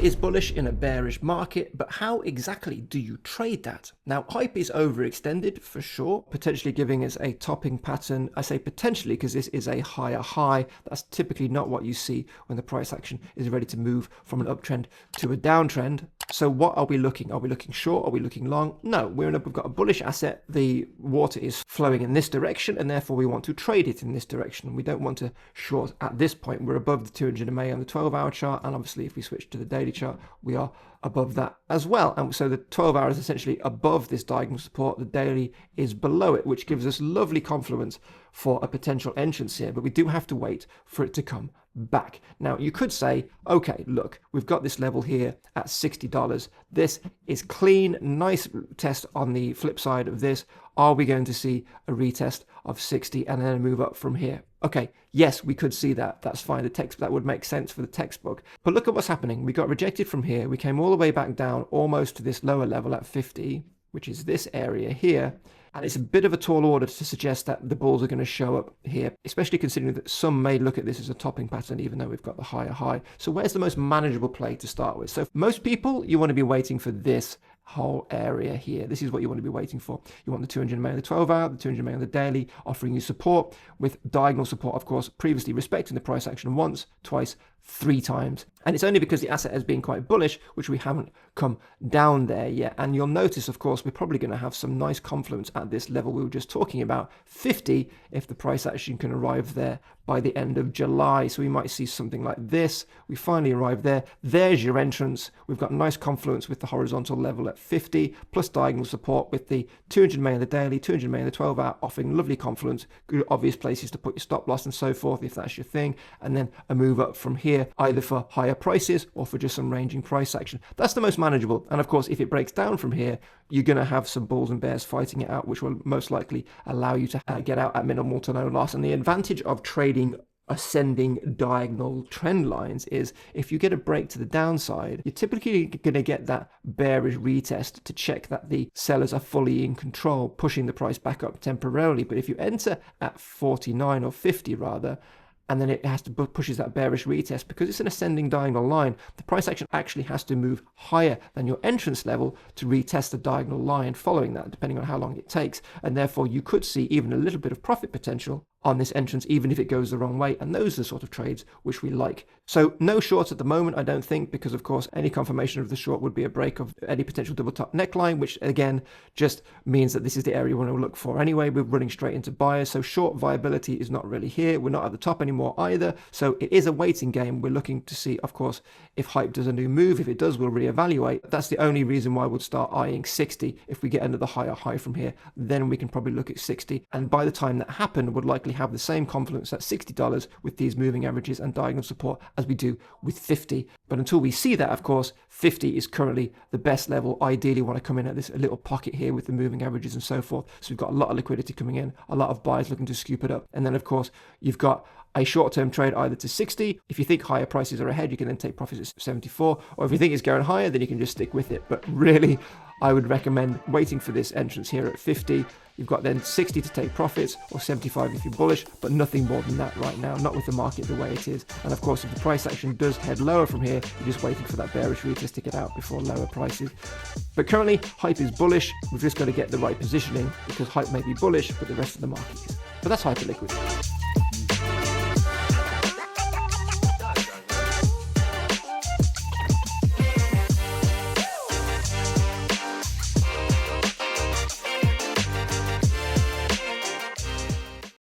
is bullish in a bearish market, but how exactly do you trade that? Now, hype is overextended for sure, potentially giving us a topping pattern. I say potentially because this is a higher high. That's typically not what you see when the price action is ready to move from an uptrend to a downtrend. So what are we looking? Are we looking short? Are we looking long? No, we've got a bullish asset. The water is flowing in this direction, and therefore we want to trade it in this direction. We don't want to short at this point. We're above the 200 MA on the 12-hour chart, and obviously if we switch to the daily chart, we are above that as well. And so the 12 hour is essentially above this diagonal support. The daily is below it, which gives us lovely confluence for a potential entrance here, but we do have to wait for it to come back. Now, you could say, okay, look, we've got this level here at $60. This is clean, nice test on the flip side of this. Are we going to see a retest of 60 and then a move up from here? Okay, yes, we could see that. That's fine. That would make sense for the textbook. But look at what's happening. We got rejected from here. We came all the way back down almost to this lower level at 50, which is this area here. And it's a bit of a tall order to suggest that the bulls are going to show up here, especially considering that some may look at this as a topping pattern, even though we've got the higher high. So where's the most manageable play to start with? So for most people, you want to be waiting for this whole area here. This is what you want to be waiting for. You want the 200 MA on the 12 hour, the 200 MA on the daily, offering you support with diagonal support, of course, previously respecting the price action once, twice, 3 times. And it's only because the asset has been quite bullish, which we haven't come down there yet. And you'll notice, of course, we're probably going to have some nice confluence at this level we were just talking about, 50, if the price action can arrive there by the end of July. So we might see something like this. We finally arrive there. There's your entrance. We've got nice confluence with the horizontal level at 50, plus diagonal support with the 200 MA on the daily, 200 MA on the 12 hour, offering lovely confluence, good obvious places to put your stop loss and so forth, if that's your thing. And then a move up from here, either for higher prices or for just some ranging price action. That's the most manageable. And of course, if it breaks down from here, you're going to have some bulls and bears fighting it out, which will most likely allow you to get out at minimal to no loss. And the advantage of trading ascending diagonal trend lines is if you get a break to the downside, you're typically going to get that bearish retest to check that the sellers are fully in control, pushing the price back up temporarily. But if you enter at 49 or 50 rather, and then it has to pushes that bearish retest, because it's an ascending diagonal line, the price action actually has to move higher than your entrance level to retest the diagonal line following that, depending on how long it takes. And therefore you could see even a little bit of profit potential on this entrance, even if it goes the wrong way. And those are the sort of trades which we like. So no shorts at the moment, I don't think, because of course any confirmation of the short would be a break of any potential double top neckline, which again just means that this is the area we want to look for anyway. We're running straight into buyers, so short viability is not really here. We're not at the top anymore either, so it is a waiting game. We're looking to see, of course, if hype does a new move. If it does, we'll reevaluate. That's the only reason why we'd start eyeing 60. If we get another higher high from here, then we can probably look at 60, and by the time that happened, would likely have the same confluence at $60 with these moving averages and diagonal support as we do with 50. But until we see that, of course, 50 is currently the best level. Ideally want to come in at this little pocket here with the moving averages and so forth. So we've got a lot of liquidity coming in, a lot of buyers looking to scoop it up. And then of course, you've got a short-term trade either to 60. If you think higher prices are ahead, you can then take profits at 74. Or if you think it's going higher, then you can just stick with it. But really, I would recommend waiting for this entrance here at 50. You've got then 60 to take profits, or 75 if you're bullish, but nothing more than that right now, not with the market the way it is. And of course, if the price action does head lower from here, you're just waiting for that bearish retest to get out before lower prices. But currently, hype is bullish. We've just got to get the right positioning, because hype may be bullish, but the rest of the market is. But that's Hyperliquid.